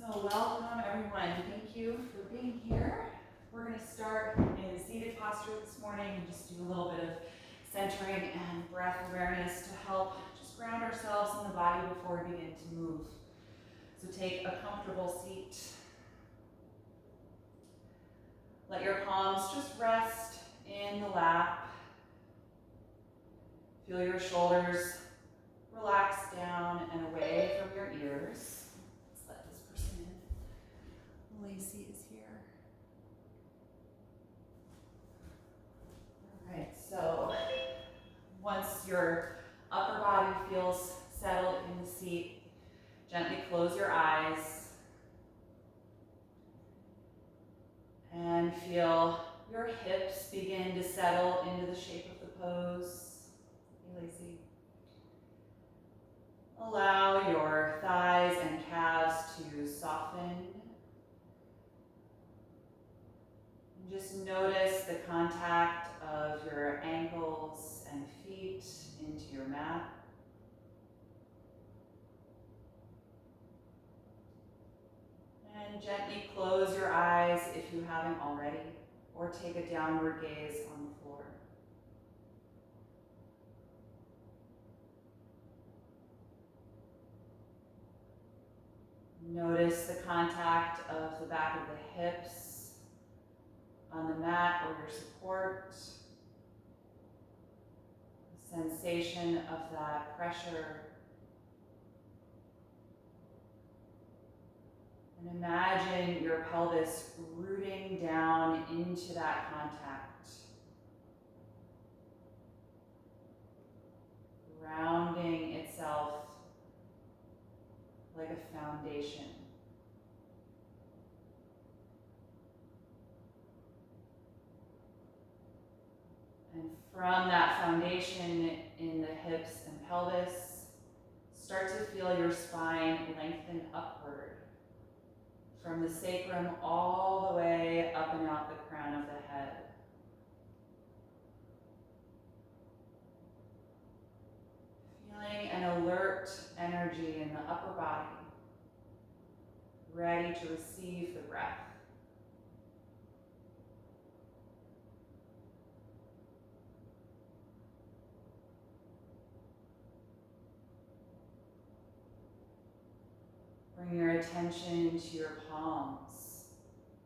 So welcome everyone. Thank you for being here. We're going to start in seated posture this morning and just do a little bit of centering and breath awareness to help just ground ourselves in the body before we begin to move. So take a comfortable seat. Let your palms just rest in the lap. Feel your shoulders relax down and away from your ears. Let's let this person in. Lacey is here. All right, so once your upper body feels settled in the seat, gently close your eyes and feel your hips begin to settle into the shape of the pose. Hey, Lacey. Allow your thighs and calves to soften. And just notice the contact of your ankles and feet into your mat. And gently close your eyes if you haven't already, or take a downward gaze on the floor. Notice the contact of the back of the hips on the mat or your support. The sensation of that pressure. And imagine your pelvis rooting down into that contact. Grounding itself like a foundation. And from that foundation in the hips and pelvis, start to feel your spine lengthen upward from the sacrum all the way up and out the crown of the head. Feeling an alert energy in the upper body, ready to receive the breath. Bring your attention to your palms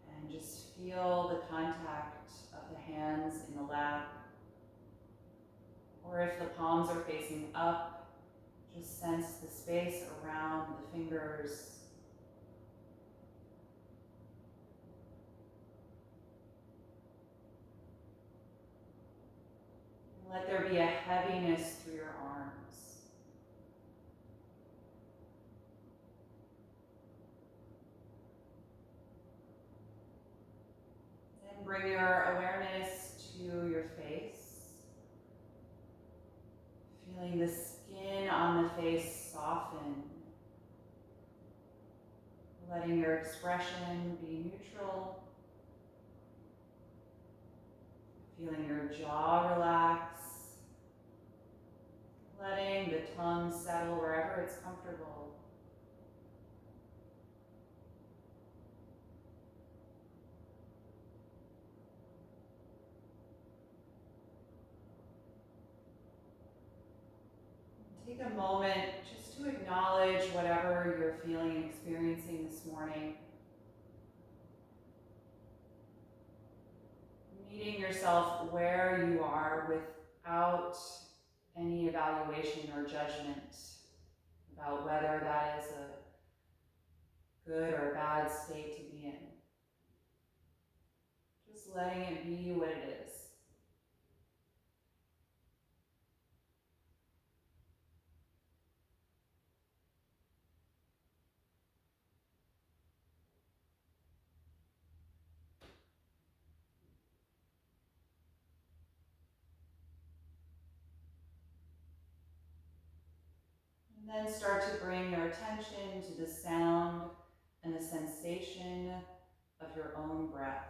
and just feel the contact of the hands in the lap. Or if the palms are facing up, just sense the space around the fingers. And let there be a heaviness through your arms. Then bring your awareness to your face. Feeling the skin on the face soften. Letting your expression be neutral. Feeling your jaw relax. Letting the tongue settle wherever it's comfortable. Take a moment just to acknowledge whatever you're feeling and experiencing this morning. Meeting yourself where you are without any evaluation or judgment about whether that is a good or bad state to be in. Just letting it be what it is. And then start to bring your attention to the sound and the sensation of your own breath.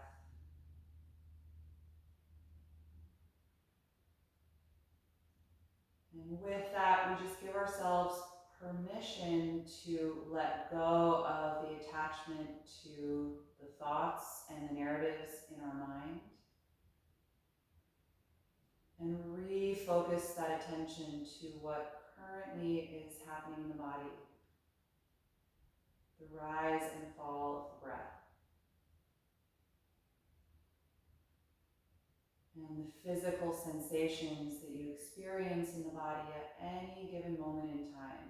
And with that, we just give ourselves permission to let go of the attachment to the thoughts and the narratives in our mind, and refocus that attention to what currently is happening in the body, the rise and fall of the breath, and the physical sensations that you experience in the body at any given moment in time.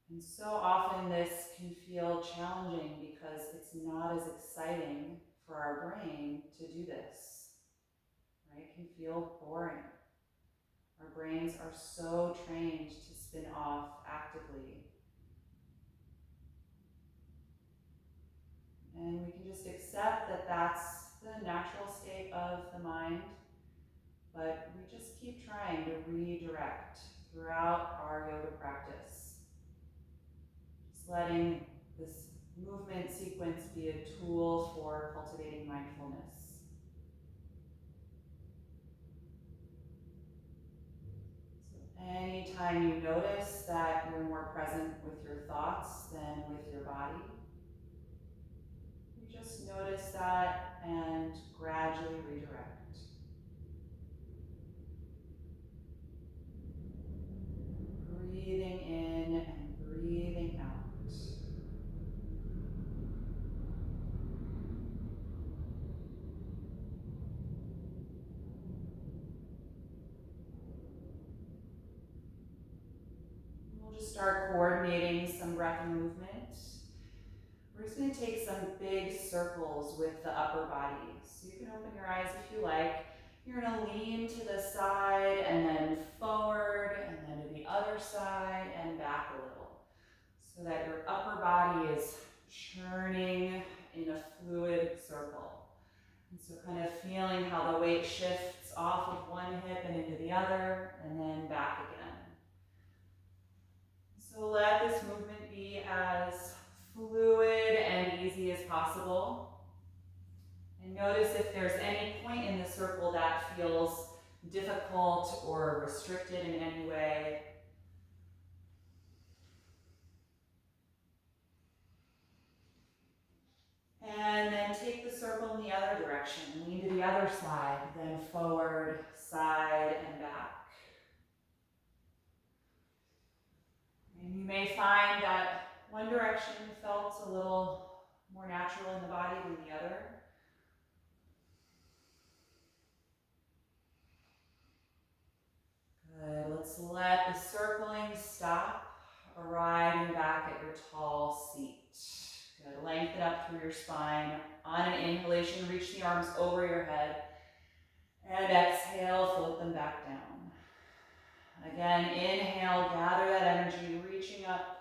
And so often this can feel challenging because it's not as exciting for our brain to do this, right? It can feel boring. Our brains are so trained to spin off actively. And we can just accept that that's the natural state of the mind, but we just keep trying to redirect throughout our yoga practice. Just letting this movement sequence be a tool for cultivating mindfulness. So anytime you notice that you're more present with your thoughts than with your body, you just notice that and gradually redirect. Breathing in and breathing out. We'll just start coordinating some breath and movement. We're just going to take some big circles with the upper body. So you can open your eyes if you like. You're going to lean to the side and then forward and then to the other side and back a little, so that your upper body is churning in a fluid circle. And so kind of feeling how the weight shifts off of one hip and into the other and then back again. So let this movement be as fluid and easy as possible. And notice if there's any point in the circle that feels difficult or restricted in any way. And then take the circle in the other direction. Lean to the other side, then forward, side, and back. And you may find that one direction felt a little more natural in the body than the other. Good. Let's let the circling stop, arriving back at your tall seat. Good. Lengthen up through your spine. On an inhalation, reach the arms over your head. And exhale, float them back down. Again, inhale, gather that energy, reaching up.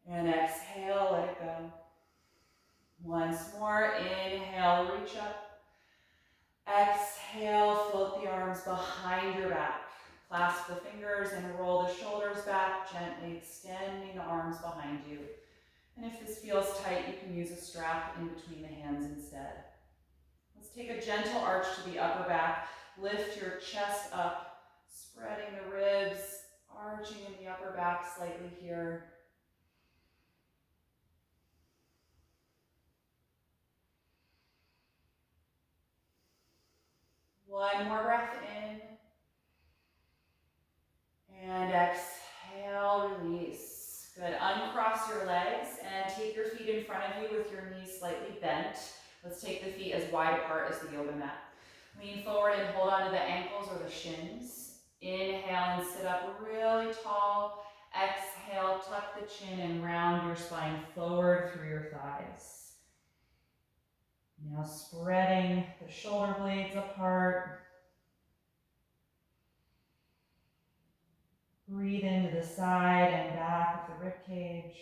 And exhale, let it go. Once more, inhale, reach up. Exhale, float the arms behind your back. Clasp the fingers and roll the shoulders back, gently extending the arms behind you. And if this feels tight, you can use a strap in between the hands instead. Let's take a gentle arch to the upper back. Lift your chest up, spreading the ribs, arching in the upper back slightly here. One more breath in. And exhale, release. Good. Uncross your legs and take your feet in front of you with your knees slightly bent. Let's take the feet as wide apart as the yoga mat. Lean forward and hold on to the ankles or the shins. Inhale and sit up really tall. Exhale, tuck the chin and round your spine forward through your thighs. Now spreading the shoulder blades apart. Breathe into the side and back of the rib cage.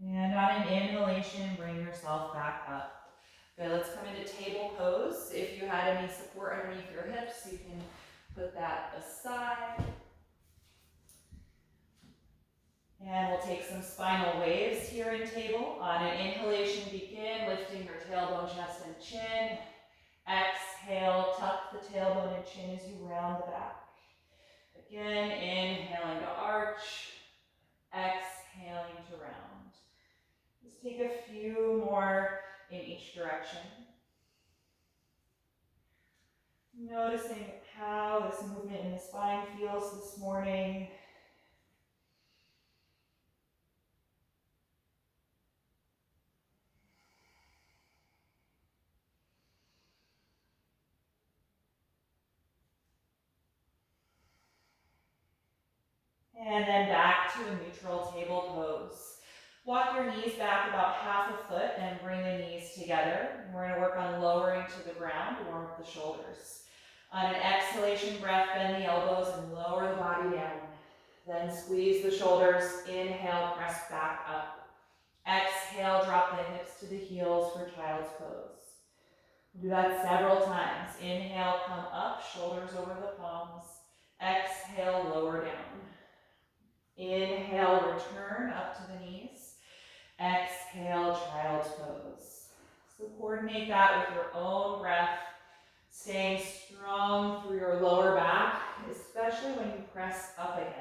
And on an inhalation, bring yourself back up. Good, let's come into table pose. If you had any support underneath your hips, you can put that aside. And we'll take some spinal waves here in table. On an inhalation, begin lifting your tailbone, chest, and chin. Exhale, tuck the tailbone and chin as you round the back. Again, inhaling to arch, exhaling to round. Just take a few more in each direction. Noticing how this movement in the spine feels this morning. And then back to a neutral table pose. Walk your knees back about half a foot and bring the knees together. We're going to work on lowering to the ground, warm up the shoulders. On an exhalation breath, bend the elbows and lower the body down. Then squeeze the shoulders. Inhale, press back up. Exhale, drop the hips to the heels for child's pose. We'll do that several times. Inhale, come up, shoulders over the palms. Exhale, lower down. Inhale, return up to the knees. Exhale, child's pose. So coordinate that with your own breath, staying strong through your lower back, especially when you press up again.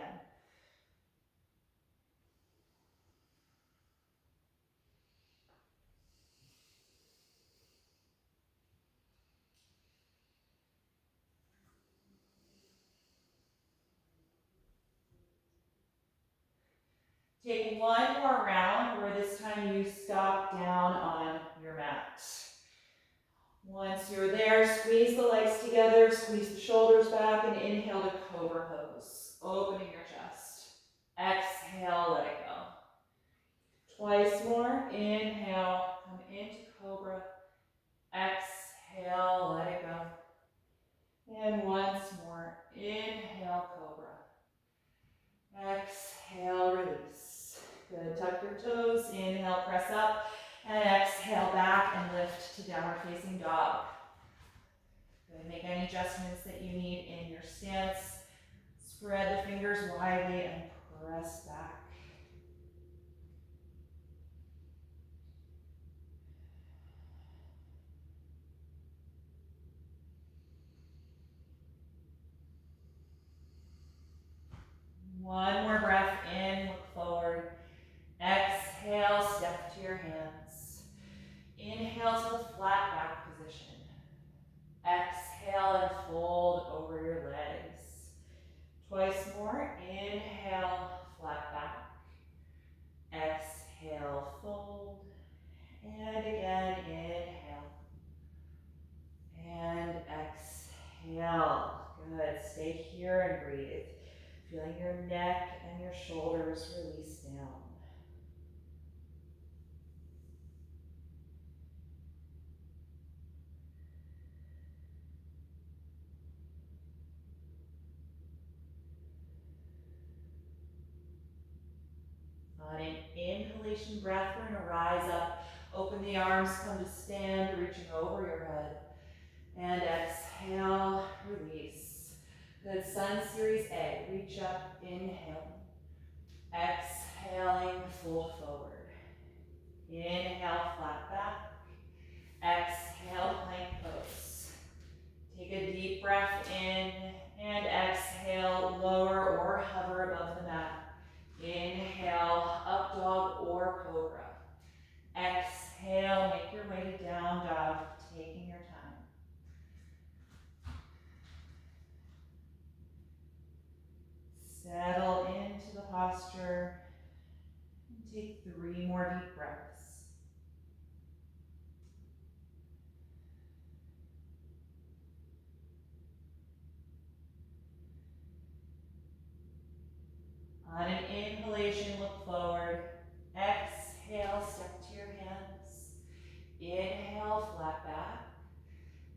Take one more round where this time you stop down on your mat. Once you're there, squeeze the legs together, squeeze the shoulders back, and inhale to cobra pose, opening your chest. Exhale, let it go. Twice more, inhale, come into cobra. Exhale, let it go. And once more, inhale, cobra. Exhale, release. Good, tuck your toes, inhale, press up, and exhale back and lift to downward facing dog. Good, make any adjustments that you need in your stance. Spread the fingers widely and press back. One more breath in, look forward. Exhale, step to your hands. Inhale to the flat back position. Exhale and fold over your legs. Twice more, inhale, flat back. Exhale, fold. And again, inhale. And exhale. Good, stay here and breathe. Feeling your neck and your shoulders release down. On an inhalation breath, we're going to rise up, open the arms, come to stand, reaching over your head. And exhale, release. Good, Sun Series A, reach up, inhale. Exhaling, fold forward. Inhale, flat back. Exhale, plank pose. Take a deep breath in and exhale, lower or hover above the mat. Inhale, up dog or cobra. Exhale, make your way to down dog, taking your time. Settle into the posture and take 3 more deep breaths. On an inhalation, look forward. Exhale, step to your hands. Inhale, flat back.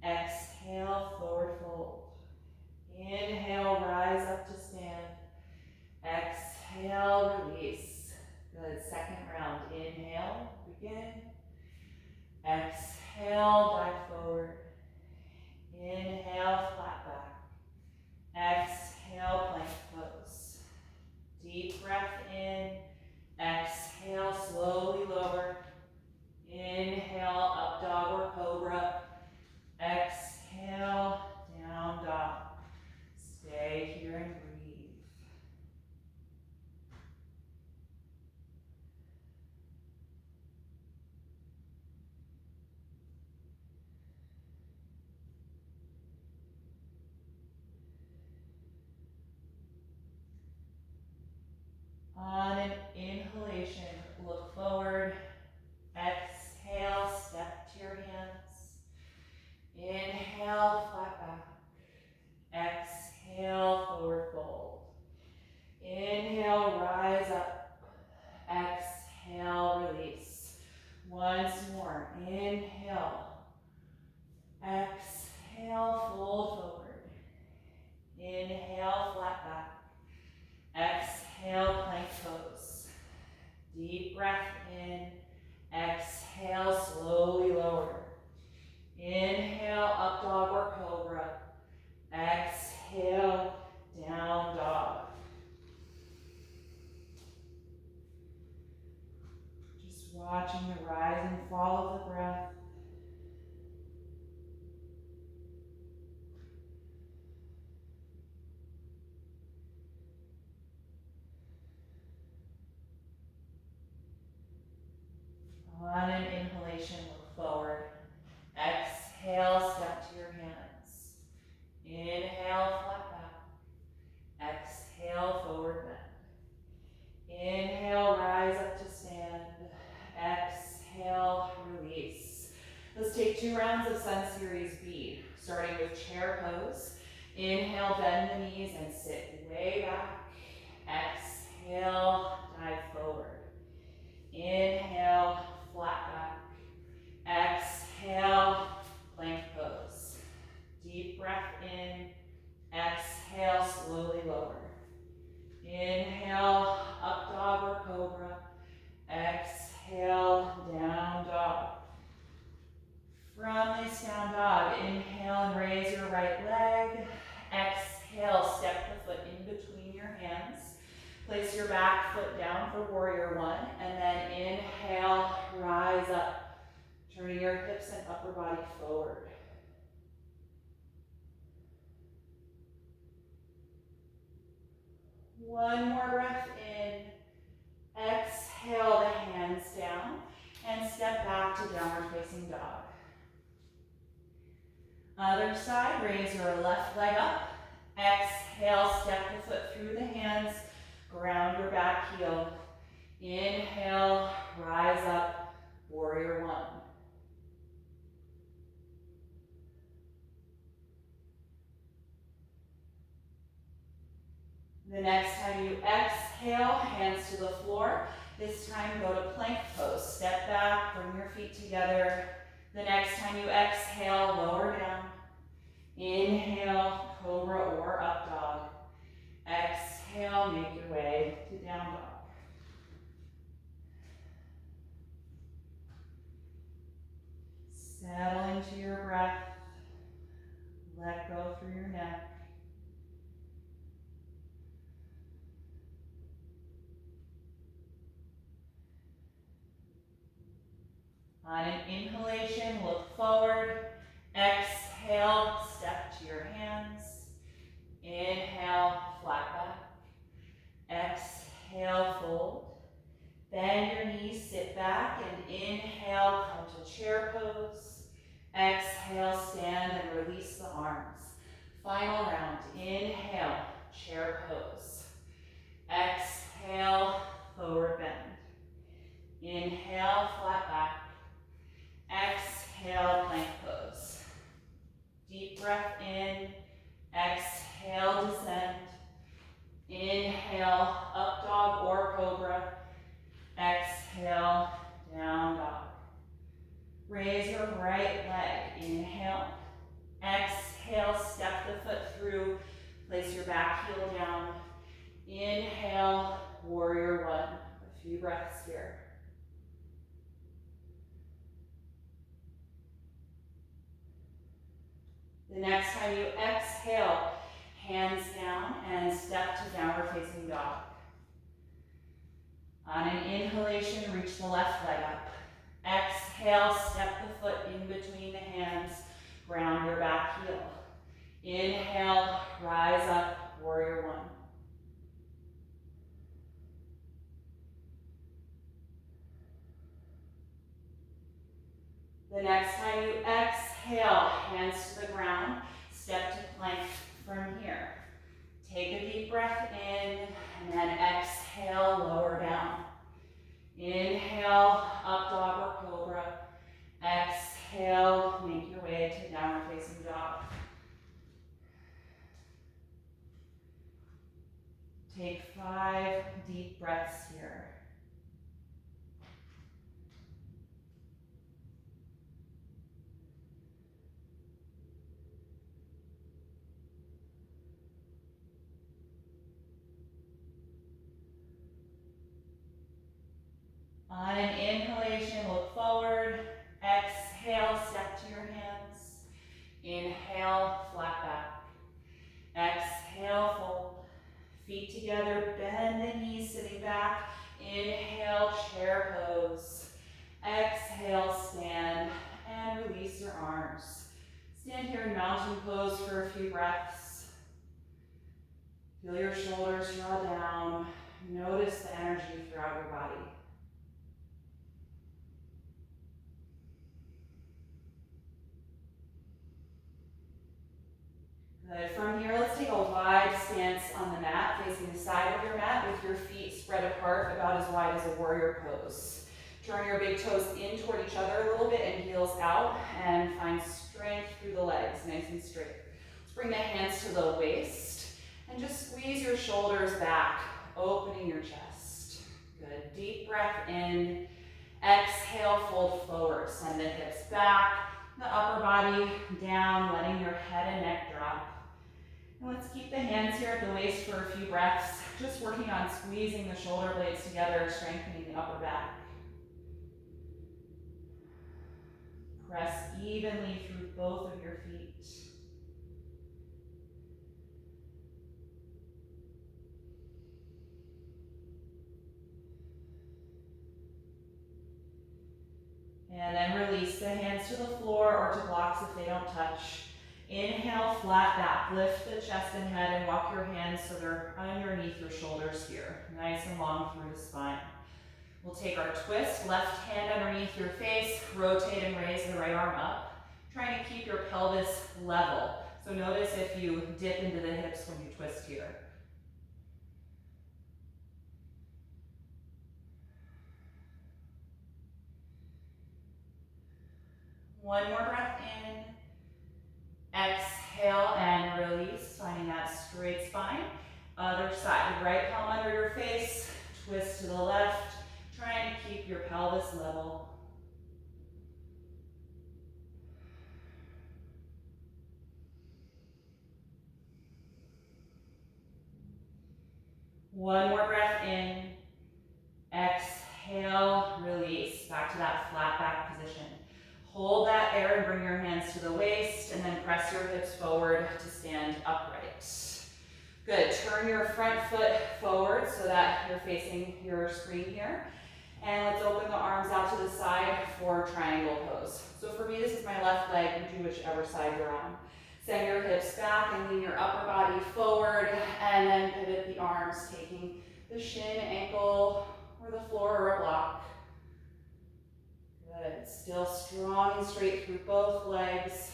Exhale, forward fold. Inhale, rise up to stand. Exhale, release. Good, second round. Inhale, begin. Exhale. Exhale, dive forward. Inhale, flat back. Exhale, plank pose. Deep breath in. Exhale, slowly lower. Inhale, up dog or cobra. Exhale, down dog. Stay here and breathe. On an inhalation, look forward. Exhale, step to your hands. Inhale, flat back. Exhale, forward fold. Inhale, rise up. Exhale, release. Once more, inhale. Exhale, fold forward. Inhale, flat back. Exhale, plank pose. Deep breath in. Exhale, slowly lower. Inhale, up dog or cobra. Exhale, down dog. Just watching the rise and fall of the breath. On an inhalation, look forward. Exhale, step to your hands. Inhale, flat back. Exhale, forward bend. Inhale, rise up to stand. Exhale, release. Let's take 2 rounds of Sun Series B, starting with chair pose. Inhale, bend the knees and sit way back. Exhale, dive forward. Inhale, flat back. Exhale, plank pose. Deep breath in. Exhale, slowly lower. Inhale, up dog or cobra. Exhale, down dog. From this down dog, inhale and raise your right leg. Exhale, step the foot in between your hands. Place your back foot down for warrior 1, and then inhale, rise up, turning your hips and upper body forward. One more breath in. Exhale the hands down and step back to downward facing dog. Other side, raise your left leg up. Exhale, step the foot through the hands, ground your back heel. Inhale, rise up, warrior 1. The next time you exhale, hands to the floor. This time go to plank pose. Step back, bring your feet together. The next time you exhale, lower down. Inhale, cobra or up dog. Exhale, make your way to down dog. Settle into your breath. Let go through your neck. On an inhalation, look forward. Exhale, step to your hands. Inhale, flat back. Exhale, fold. Bend your knees, sit back, and inhale, come to chair pose. Exhale, stand and release the arms. Final round, inhale, chair pose. Exhale, forward bend. Inhale, flat back. Exhale, plank pose. Deep breath in. Exhale, descend. Inhale, up dog or cobra. Exhale, down dog. Raise your right leg. Inhale. Exhale, step the foot through. Place your back heel down. Inhale, warrior 1. A few breaths here. The next time you exhale, hands down and step to downward facing dog. On an inhalation, reach the left leg up. Exhale, step the foot in between the hands, ground your back heel. Inhale, rise up, warrior one. The next time you exhale, hands to the ground, step to plank from here. Take a deep breath in, and then exhale, lower down. Inhale, up dog or cobra. Exhale, make your way to downward facing dog. Take 5 deep breaths here. On an inhalation, look forward. Exhale, step to your hands. Inhale, flat back. Exhale, fold. Feet together, bend the knees, sitting back. Inhale, chair pose. Exhale, stand, and release your arms. Stand here in mountain pose for a few breaths. Feel your shoulders draw down. Notice the energy throughout your body. Good. From here, let's take a wide stance on the mat, facing the side of your mat with your feet spread apart about as wide as a warrior pose. Turn your big toes in toward each other a little bit and heels out, and find strength through the legs, nice and straight. Let's bring the hands to the waist and just squeeze your shoulders back, opening your chest. Good. Deep breath in. Exhale, fold forward. Send the hips back, the upper body down, letting your head and neck drop. And let's keep the hands here at the waist for a few breaths, just working on squeezing the shoulder blades together, strengthening the upper back. Press evenly through both of your feet. And then release the hands to the floor or to blocks if they don't touch. Inhale, flat back. Lift the chest and head and walk your hands so they're underneath your shoulders here. Nice and long through the spine. We'll take our twist, left hand underneath your face, rotate and raise the right arm up, trying to keep your pelvis level. So notice if you dip into the hips when you twist here. One more breath in. Exhale and release, finding that straight spine. Other side, right palm under your face, twist to the left, trying to keep your pelvis level. One more breath in. Exhale, release, back to that flat back position. Hold that there and bring your hands to the waist, and then press your hips forward to stand upright. Good. Turn your front foot forward so that you're facing your screen here. And let's open the arms out to the side for triangle pose. So for me, this is my left leg. You do whichever side you're on. Send your hips back and lean your upper body forward, and then pivot the arms, taking the shin, ankle, or the floor or a block. Good. Still strong and straight through both legs.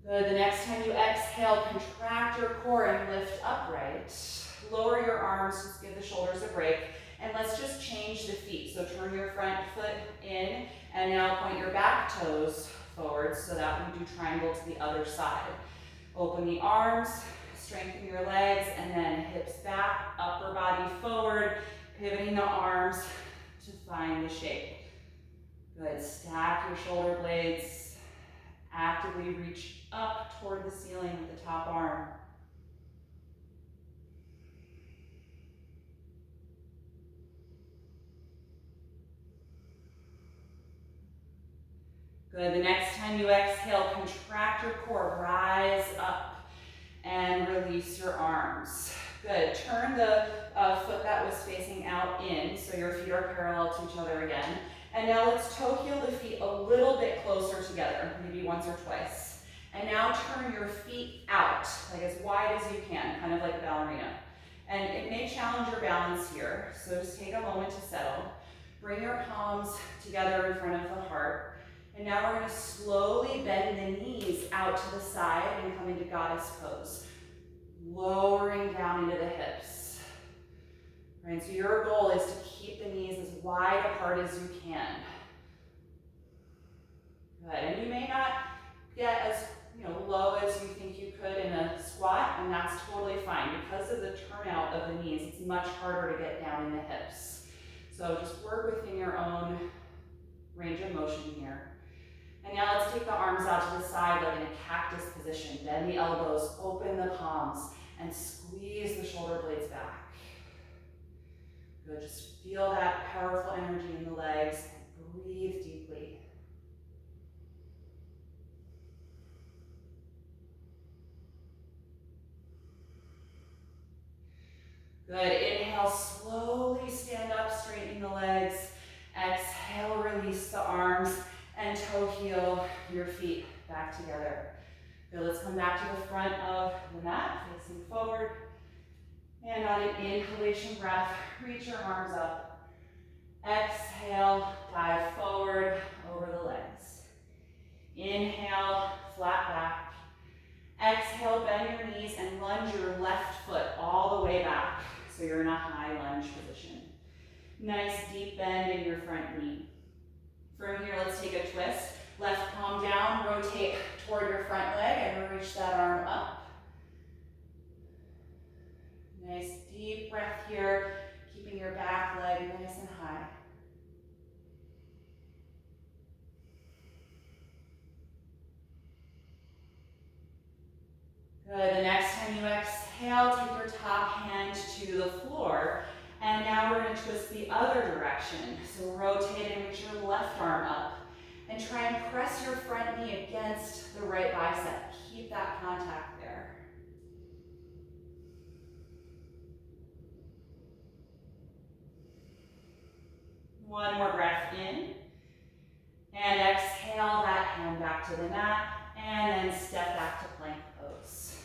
Good. The next time you exhale, contract your core and lift upright. Lower your arms, just give the shoulders a break. And let's just change the feet. So turn your front foot in, and now point your back toes forward so that we do triangle to the other side. Open the arms, strengthen your legs, and then hips back, upper body forward, pivoting the arms to find the shape. Good. Stack your shoulder blades. Actively reach up toward the ceiling with the top arm. Good. The next time you exhale, contract your core, rise up and release your arms. Good. Turn the foot that was facing out in, so your feet are parallel to each other again. And now let's toe heel the feet a little bit closer together, maybe once or twice. And now turn your feet out, like as wide as you can, kind of like a ballerina. And it may challenge your balance here, so just take a moment to settle. Bring your palms together in front of the heart. And now we're going to slowly bend the knees out to the side and come into goddess pose. Lowering down into the hips. Right, so your goal is to keep the knees as wide apart as you can. Good, and you may not get as low as you think you could in a squat, and that's totally fine. Because of the turnout of the knees, it's much harder to get down in the hips. So just work within your own range of motion here. And now let's take the arms out to the side like in a cactus position. Bend the elbows, open the palms, and squeeze the shoulder blades back. Good, just feel that powerful energy in the legs and breathe deeply. Good, inhale, slowly stand up, straighten the legs. Exhale, release the arms and toe heel your feet back together. Good, let's come back to the front of the mat, facing forward. And on an inhalation breath, reach your arms up. Exhale, dive forward over the legs. Inhale, flat back. Exhale, bend your knees and lunge your left foot all the way back. So you're in a high lunge position. Nice deep bend in your front knee. From here, let's take a twist. Left palm down, rotate toward your front leg and reach that arm up. Nice deep breath here, keeping your back leg nice and high. Good, the next time you exhale, take your top hand to the floor. And now we're going to twist the other direction. So rotate and reach your left arm up. And try and press your front knee against the right bicep. Keep that contact there. One more breath in. And exhale that hand back to the mat. And then step back to plank pose.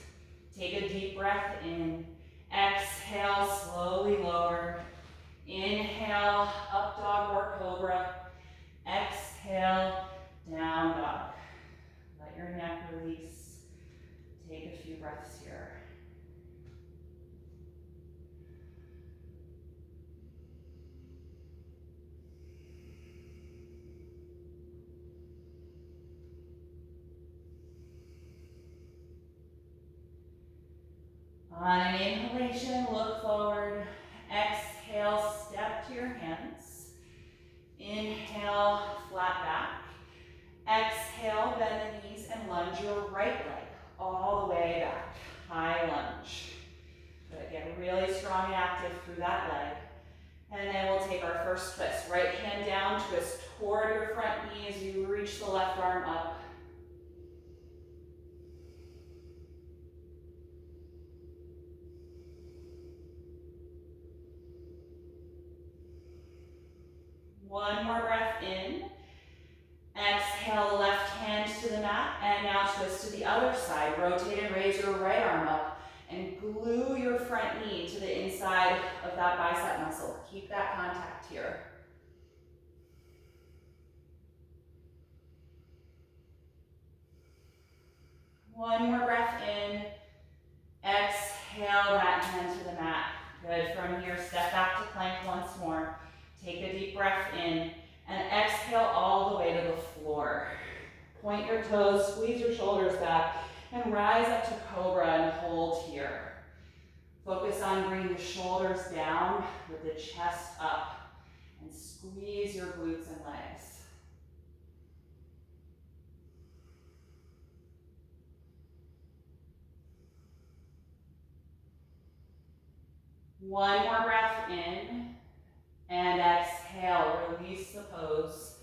Take a deep breath in. Exhale, slowly lower. Inhale, up dog or cobra. Exhale, down dog. Let your neck release. Take a few breaths here. On an inhalation, look forward. Exhale, step to your hands. Inhale, flat back. Exhale, bend the knees and lunge your right leg all the way back. High lunge. Good, get really strong and active through that leg. And then we'll take our first twist. Right hand down, twist toward your front knee as you reach the left arm up. One more breath in. Exhale the left hand to the mat, and now twist to the other side. Rotate and raise your right arm up, and glue your front knee to the inside of that bicep muscle. Keep that contact here. One more breath in. Exhale that hand to the mat. Good, from here, step back to plank once more. Take a deep breath in, and exhale all the way to the floor. Point your toes, squeeze your shoulders back, and rise up to cobra and hold here. Focus on bringing the shoulders down with the chest up, and squeeze your glutes and legs. One more breath in, and exhale, release the pose.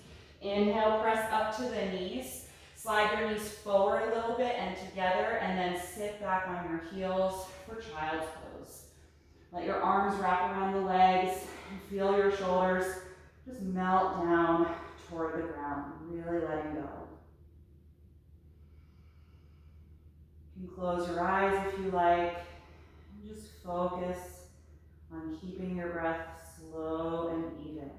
Inhale, press up to the knees. Slide your knees forward a little bit and together, and then sit back on your heels for child's pose. Let your arms wrap around the legs and feel your shoulders just melt down toward the ground, really letting go. You can close your eyes if you like, and just focus on keeping your breath slow and even.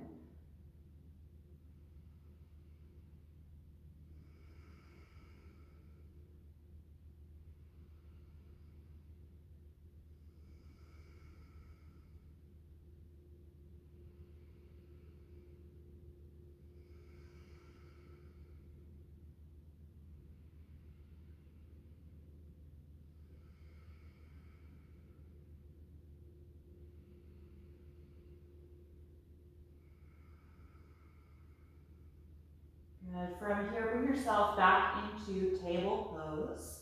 Good. From here, bring yourself back into table pose.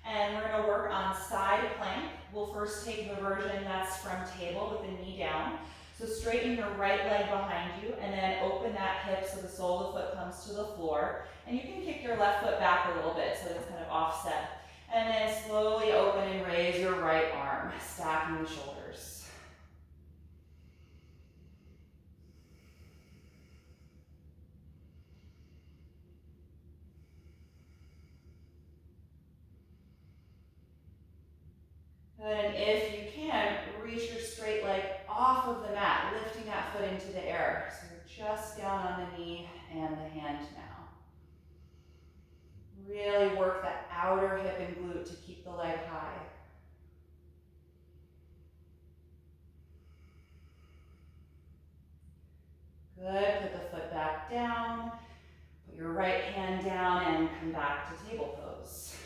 And we're gonna work on side plank. We'll first take the version that's from table with the knee down. So straighten your right leg behind you and then open that hip so the sole of the foot comes to the floor. And you can kick your left foot back a little bit so it's kind of offset. And then slowly open and raise your right arm, stacking the shoulders. And if you can, reach your straight leg off of the mat, lifting that foot into the air. So you're just down on the knee and the hand now. Really work that outer hip and glute to keep the leg high. Good, put the foot back down, put your right hand down and come back to table pose.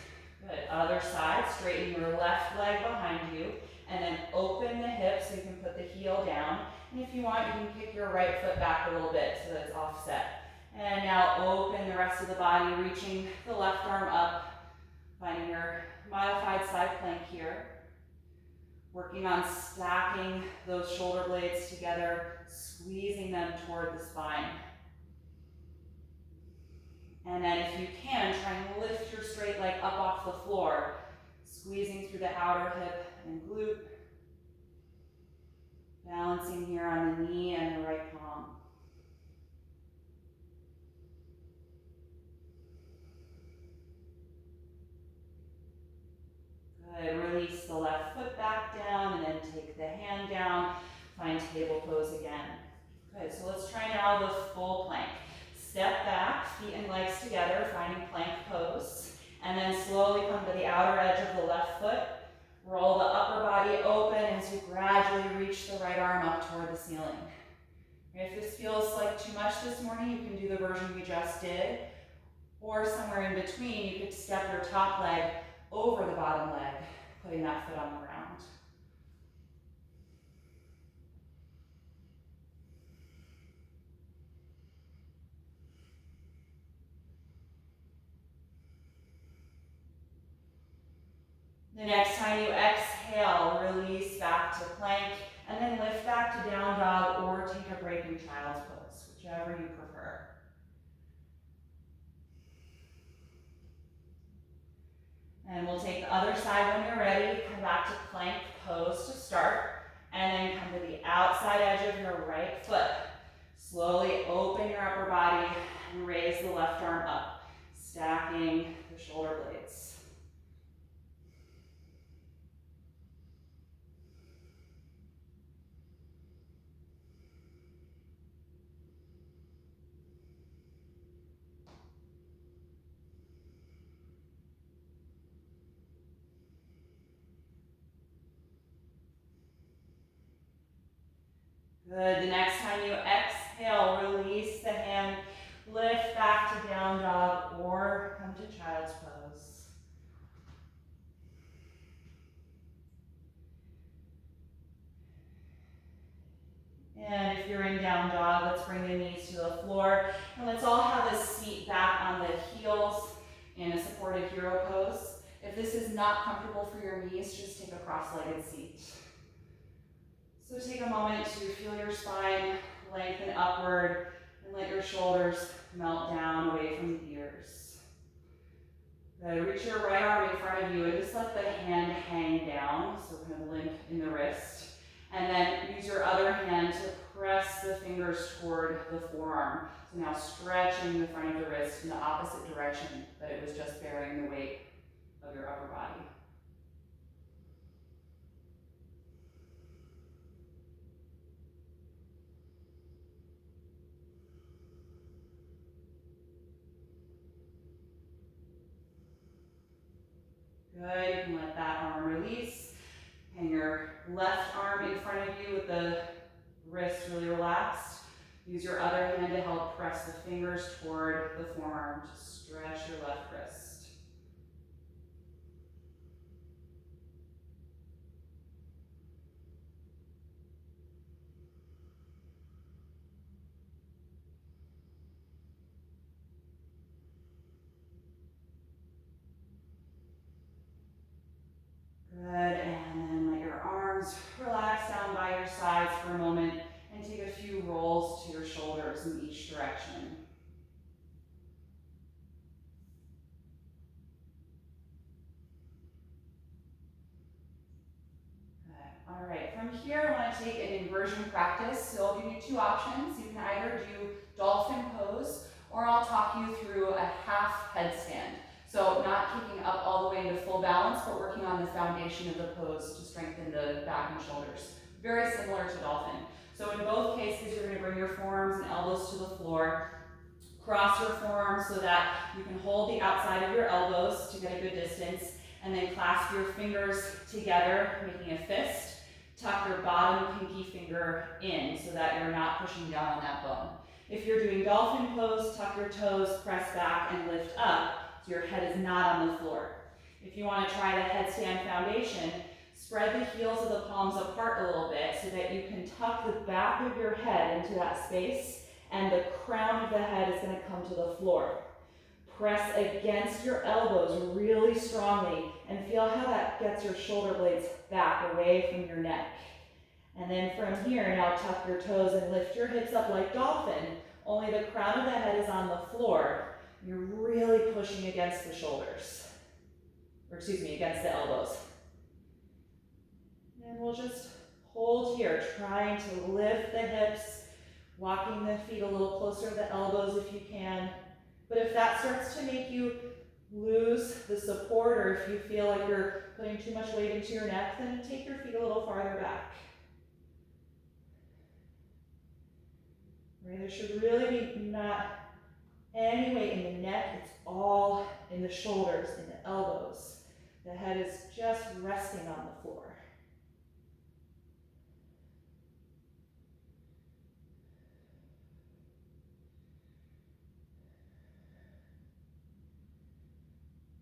Good, other side, straighten your left leg behind you and then open the hip so you can put the heel down. And if you want, you can kick your right foot back a little bit so that it's offset. And now open the rest of the body, reaching the left arm up, finding your modified side plank here. Working on stacking those shoulder blades together, squeezing them toward the spine. And then if you can, try and lift your straight leg up off the floor, squeezing through the outer hip and glute. Balancing here on the knee and the right palm. Good, release the left foot back down and then take the hand down, find table pose again. Good, so let's try now the full plank. Step back, feet and legs together, finding plank pose, and then slowly come to the outer edge of the left foot. Roll the upper body open as you gradually reach the right arm up toward the ceiling. If this feels like too much this morning, you can do the version we just did, or somewhere in between, you could step your top leg over the bottom leg, putting that foot on the ground. The next time you exhale, release back to plank, and then lift back to down dog or take a break in child's pose, whichever you prefer. And we'll take the other side when you're ready. Come back to plank pose to start, and then come to the outside edge of your right foot. Slowly open your upper body and raise the left arm up, stacking the shoulder blades. Good, the next time you exhale, release the hand, lift back to down dog or come to child's pose. And if you're in down dog, let's bring the knees to the floor, and let's all have a seat back on the heels in a supported hero pose. If this is not comfortable for your knees, just take a cross-legged seat. So take a moment to feel your spine lengthen upward and let your shoulders melt down away from the ears. Good. Reach your right arm in front of you and just let the hand hang down, so kind of limp in the wrist. And then use your other hand to press the fingers toward the forearm. So now stretching the front of the wrist in the opposite direction that it was just bearing the weight of your upper body. Good, you can let that arm release. And your left arm in front of you with the wrist really relaxed. Use your other hand to help press the fingers toward the forearm to stretch your left wrist. Good, and then let your arms relax down by your sides for a moment and take a few rolls to your shoulders in each direction. Good. All right, from here I want to take an inversion practice. So I'll give you two options. You can either do dolphin pose, or I'll talk you through a half headstand. So not kicking up all the way into full balance, but working on the foundation of the pose to strengthen the back and shoulders. Very similar to dolphin. So in both cases, you're going to bring your forearms and elbows to the floor. Cross your forearms so that you can hold the outside of your elbows to get a good distance, and then clasp your fingers together, making a fist. Tuck your bottom pinky finger in so that you're not pushing down on that bone. If you're doing dolphin pose, tuck your toes, press back, and lift up so your head is not on the floor. If you want to try the headstand foundation, spread the heels of the palms apart a little bit so that you can tuck the back of your head into that space, and the crown of the head is going to come to the floor. Press against your elbows really strongly and feel how that gets your shoulder blades back away from your neck. And then from here, now tuck your toes and lift your hips up like dolphin, only the crown of the head is on the floor. You're really pushing against the shoulders, or excuse me, against the elbows. And we'll just hold here, trying to lift the hips, walking the feet a little closer to the elbows if you can. But if that starts to make you lose the support, or if you feel like you're putting too much weight into your neck, then take your feet a little farther back. Right, there should really be not any weight in the neck. It's all in the shoulders, in the elbows. The head is just resting on the floor.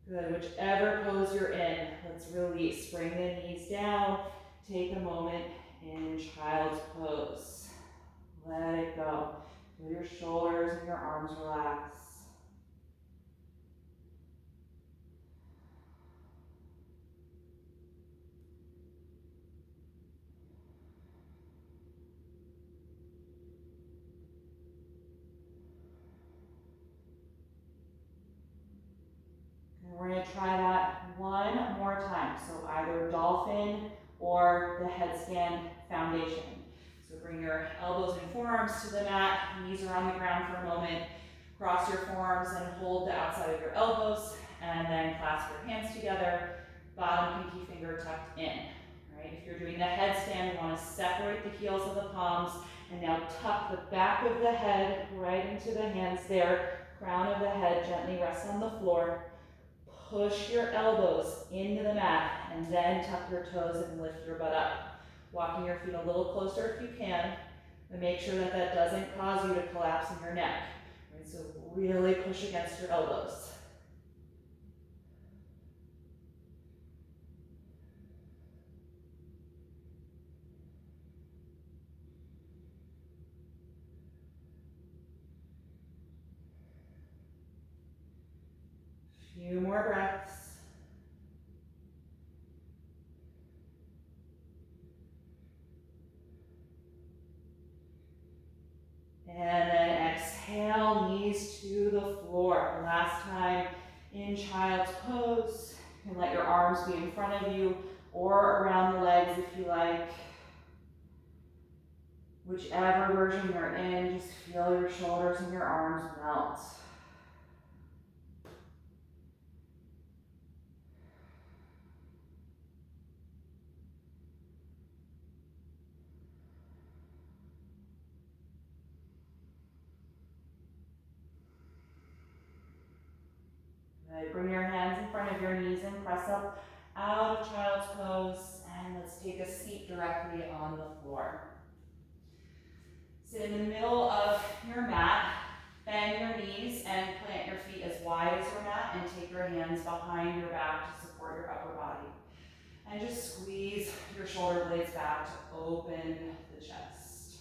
Good, whichever pose you're in, let's release. Bring the knees down. Take a moment in child's pose. Let it go. Feel your shoulders and your arms relax. We're going to try that one more time. So either dolphin or the headstand foundation. So bring your elbows and forearms to the mat, knees are on the ground for a moment. Cross your forearms and hold the outside of your elbows, and then clasp your hands together, bottom pinky finger tucked in. Right? If you're doing the headstand, you want to separate the heels of the palms, and now tuck the back of the head right into the hands there. Crown of the head gently rests on the floor. Push your elbows into the mat, and then tuck your toes and lift your butt up. Walking your feet a little closer if you can, and make sure that that doesn't cause you to collapse in your neck. Right? So really push against your elbows. Few more breaths. And then exhale, knees to 4. Last time in child's pose. You can let your arms be in front of you or around the legs if you like. Whichever version you're in, just feel your shoulders and your arms melt. Good. Bring your hands in front of your knees and press up out of child's pose. And let's take a seat directly on the floor. Sit in the middle of your mat, bend your knees and plant your feet as wide as your mat and take your hands behind your back to support your upper body. And just squeeze your shoulder blades back to open the chest.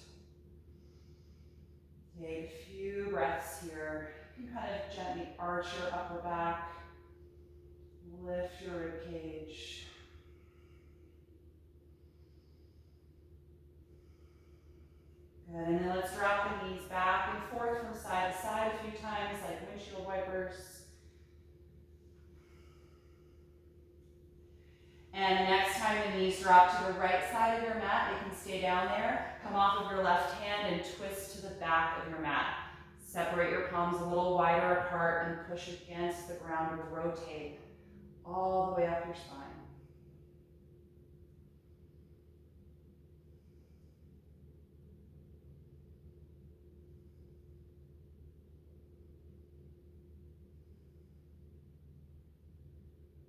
Take a few breaths here. You can kind of gently arch your upper back, lift your rib cage. Good, and then let's drop the knees back and forth from side to side a few times like windshield wipers. And the next time the knees drop to the right side of your mat, they can stay down there. Come off of your left hand and twist to the back of your mat. Separate your palms a little wider apart and push against the ground or rotate all the way up your spine.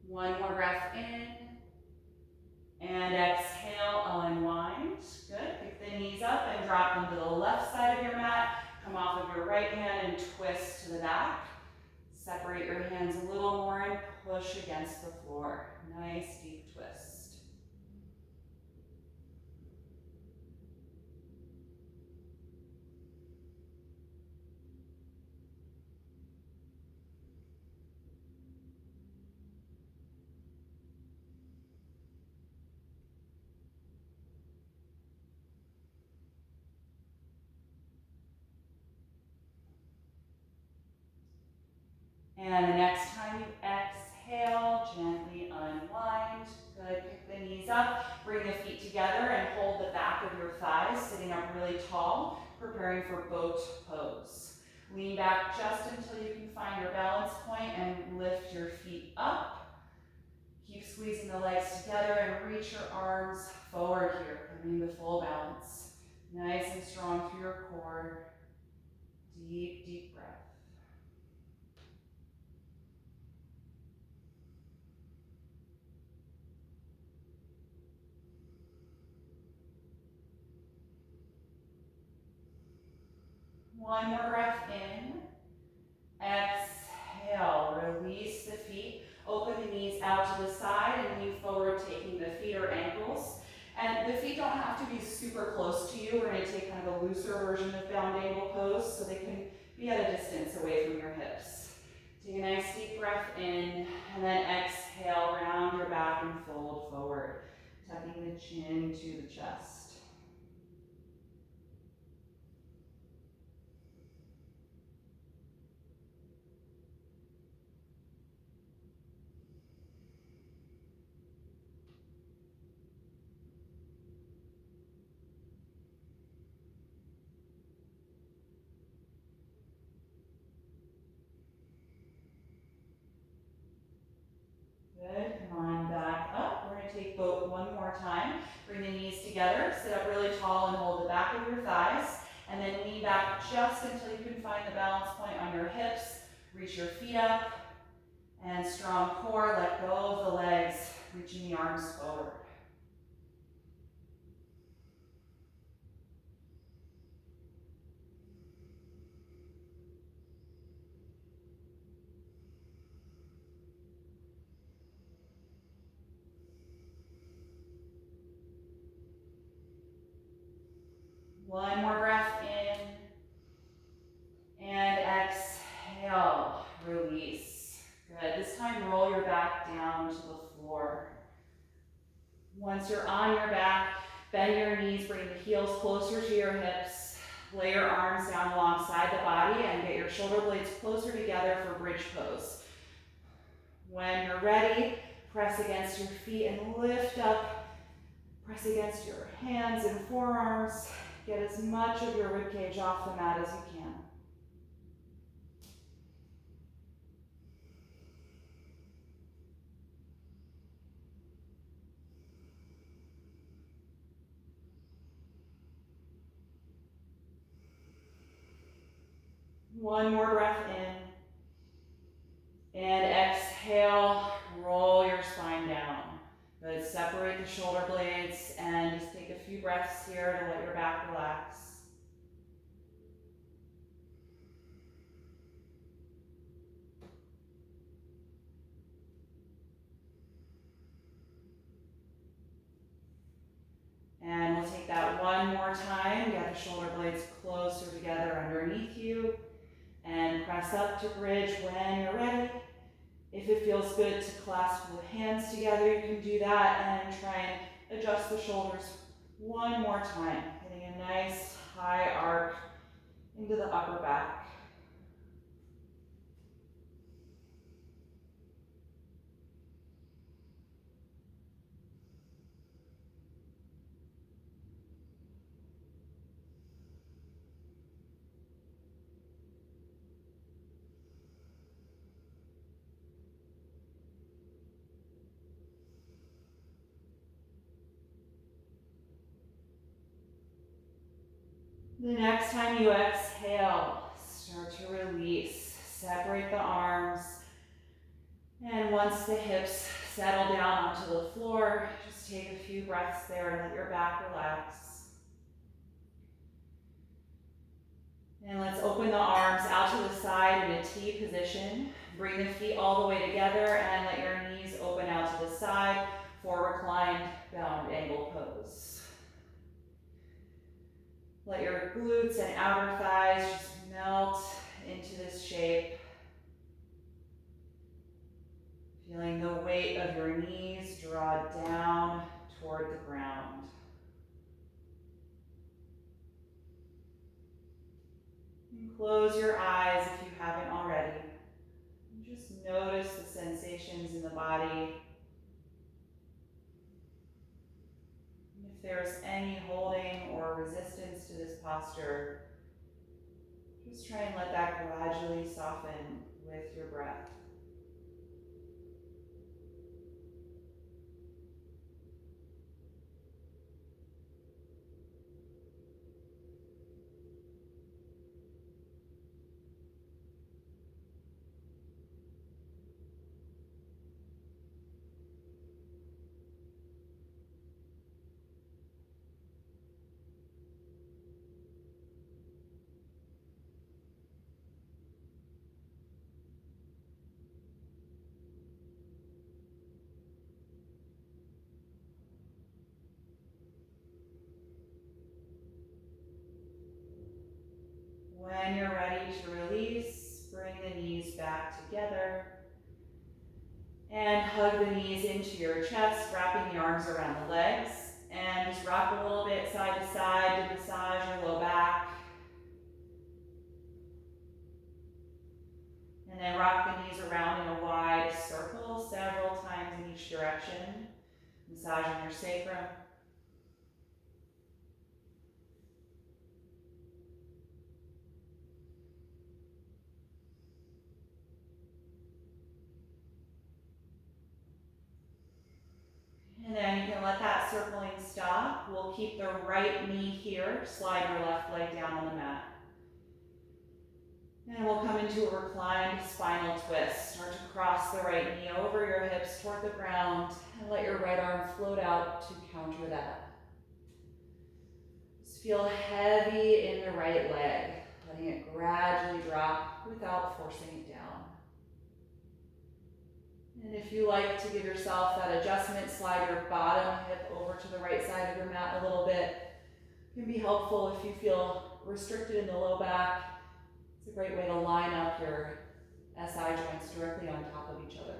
One more breath in. And exhale, unwind. Good. Pick the knees up and drop them to the left side of your mat. Come off of your right hand and twist to the back. Separate your hands a little more and push against the floor. Nice deep twist. And the next time you exhale, gently unwind. Good, pick the knees up, bring the feet together and hold the back of your thighs, sitting up really tall, preparing for boat pose. Lean back just until you can find your balance point and lift your feet up. Keep squeezing the legs together and reach your arms forward here, coming to full balance. Nice and strong through your core. Deep, deep breath. One more breath in. Exhale, release the feet. Open the knees out to the side and lean forward, taking the feet or ankles. And the feet don't have to be super close to you. We're going to take kind of a looser version of bound ankle pose so they can be at a distance away from your hips. Take a nice deep breath in and then exhale, round your back and fold forward, tucking the chin to the chest. Good, come on back up. We're going to take boat one more time. Bring the knees together, sit up really tall and hold the back of your thighs. And then lean back just until you can find the balance point on your hips. Reach your feet up. And strong core, let go of the legs, reaching the arms forward. One more breath in, and exhale, release. Good, this time roll your back down to the floor. Once you're on your back, bend your knees, bring the heels closer to your hips, lay your arms down alongside the body and get your your shoulder blades closer together for bridge pose. When you're ready, press against your feet and lift up. Press against your hands and forearms. Get as much of your ribcage off the mat as you can. One more breath in. And exhale, roll your spine down. Good, separate the shoulder blades and just take a few breaths here to let your back relax. And we'll take that one more time. Get the shoulder blades closer together underneath you. And press up to bridge when you're ready. If it feels good to clasp the hands together, you can do that and try and adjust the shoulders one more time. Getting a nice high arc into the upper back. The next time you exhale, start to release. Separate the arms. And once the hips settle down onto the floor, just take a few breaths there and let your back relax. And let's open the arms out to the side in a T position. Bring the feet all the way together and let your knees open out to the side for reclined bound angle pose. Let your glutes and outer thighs just melt into this shape. Feeling the weight of your knees draw down toward the ground. And close your eyes if you haven't already. And just notice the sensations in the body. If there's any holding or resistance to this posture, just try and let that gradually soften with your breath. When you're ready to release, bring the knees back together and hug the knees into your chest, wrapping the arms around the legs, and just rock a little bit side to side to massage your low back. And then rock the knees around in a wide circle several times in each direction, massaging your sacrum. And then you can let that circling stop. We'll keep the right knee here. Slide your left leg down on the mat. And we'll come into a reclined spinal twist. Start to cross the right knee over your hips toward the ground and let your right arm float out to counter that. Just feel heavy in the right leg, letting it gradually drop without forcing it down. And if you like to give yourself that adjustment, slide your bottom hip over to the right side of your mat a little bit. It can be helpful if you feel restricted in the low back. It's a great way to line up your SI joints directly on top of each other.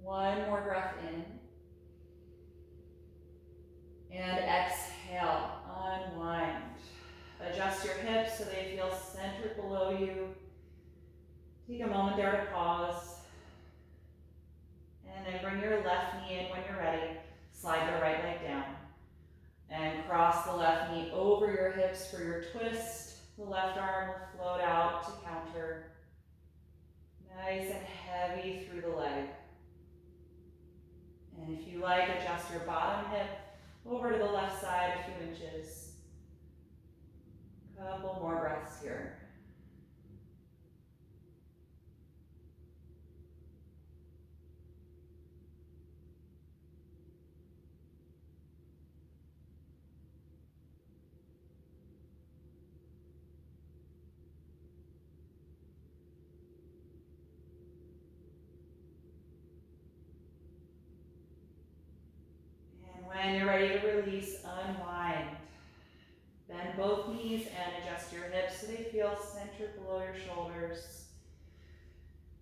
One more breath in. And exhale, unwind. Adjust your hips so they feel centered below you. Take a moment there to pause. And then bring your left knee in when you're ready. Slide the right leg down. And cross the left knee over your hips for your twist. The left arm will float out to counter. Nice and heavy through the leg. And if you like, adjust your bottom hip over to the left side a few inches. Couple more breaths here. And when you're ready to release, unwind. Bend both knees and adjust your hips so they feel centered below your shoulders.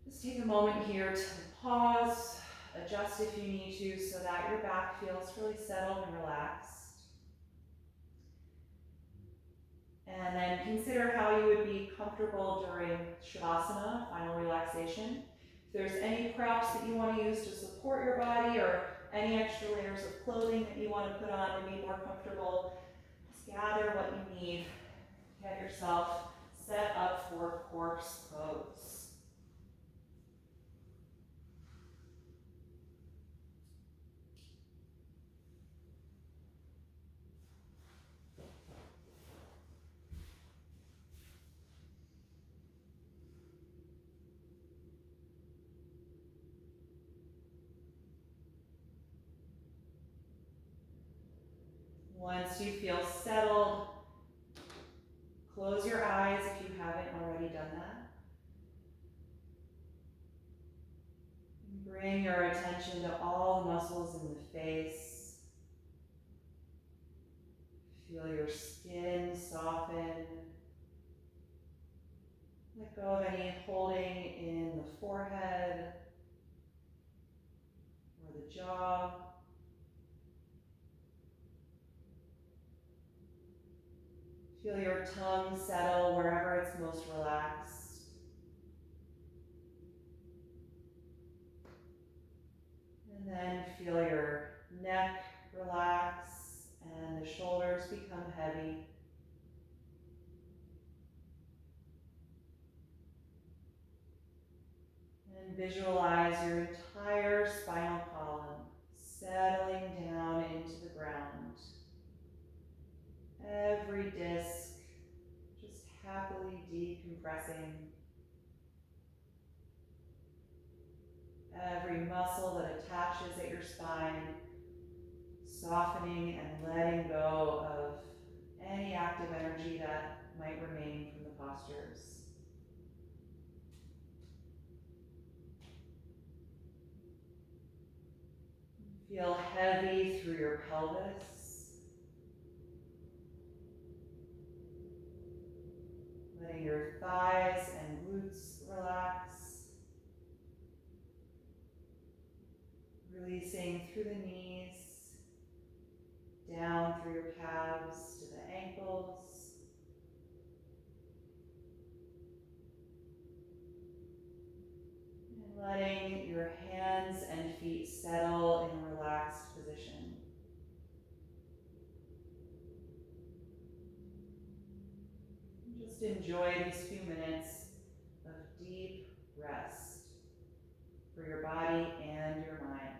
Just take a moment here to pause, adjust if you need to so that your back feels really settled and relaxed. And then consider how you would be comfortable during Shavasana, final relaxation. If there's any props that you want to use to support your body or any extra layers of clothing that you want to put on to be more comfortable, just gather what you need. Get yourself set up for corpse pose. Once you feel settled, close your eyes if you haven't already done that. Bring your attention to all the muscles in the face. Feel your skin soften. Let go of any holding in the forehead or the jaw. Feel your tongue settle wherever it's most relaxed. And then feel your neck relax and the shoulders become heavy. And visualize your entire spinal column settling down into the ground. Every disc just happily decompressing. Every muscle that attaches at your spine softening and letting go of any active energy that might remain from the postures. Feel heavy through your pelvis. Letting your thighs and glutes relax. Releasing through the knees, down through your calves to the ankles. And letting your hands and feet settle in a relaxed position. Just enjoy these few minutes of deep rest for your body and your mind.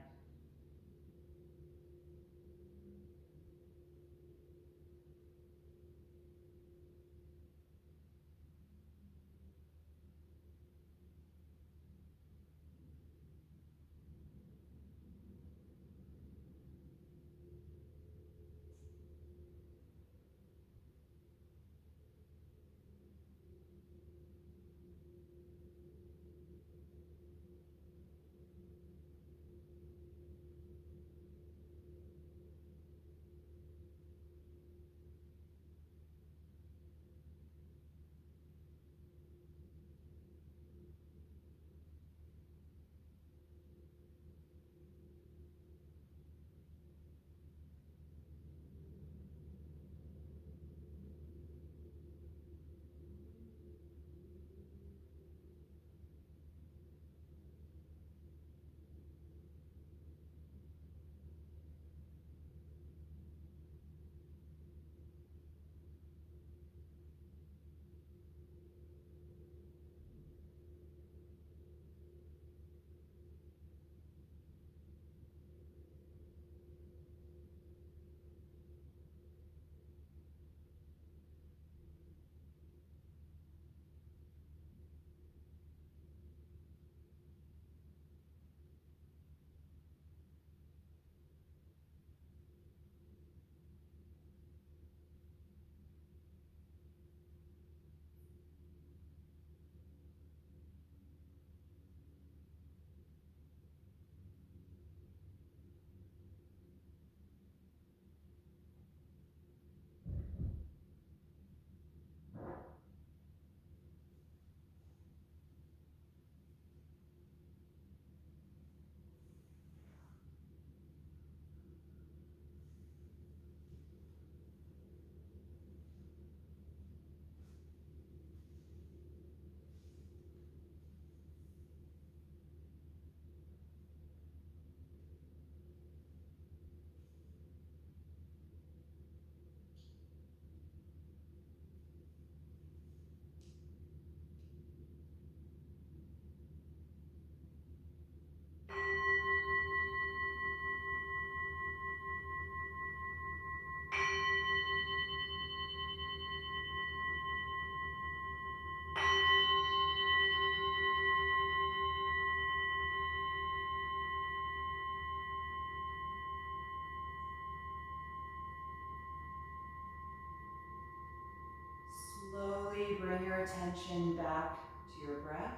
Slowly bring your attention back to your breath.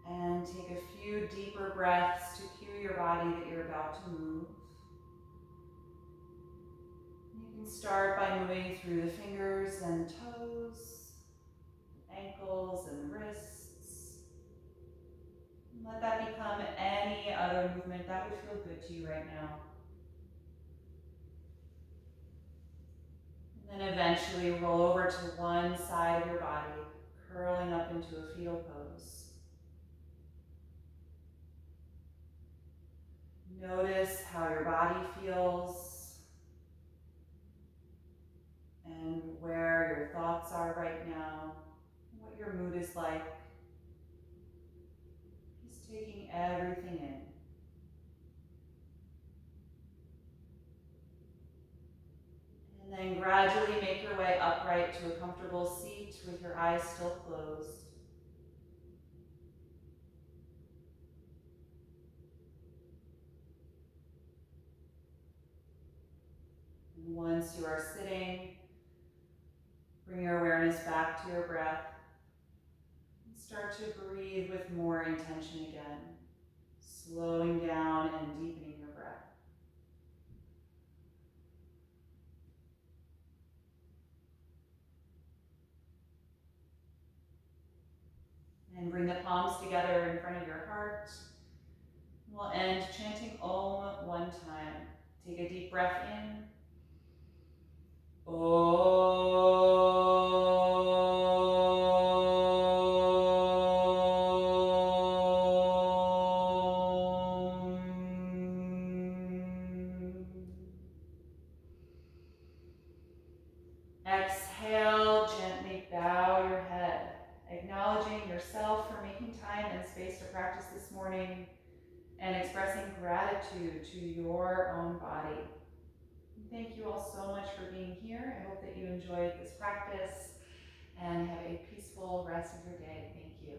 And take a few deeper breaths to cue your body that you're about to move. You can start by moving through the fingers and toes, ankles and wrists. Let that become any other movement that would feel good to you right now. And then eventually roll over to one side of your body, curling up into a fetal pose. Notice how your body feels and where your thoughts are right now, what your mood is like. Just taking everything in. And then gradually make your way upright to a comfortable seat with your eyes still closed. And once you are sitting, bring your awareness back to your breath. And start to breathe with more intention again, slowing down and deepening your breath. And bring the palms together in front of your heart. We'll end chanting Om one time. Take a deep breath in. Exhale, gently bow your head, acknowledging yourself for making time and space to practice this morning and expressing gratitude to your own body. Thank you all so much for being here. I hope that you enjoyed this practice and have a peaceful rest of your day. Thank you.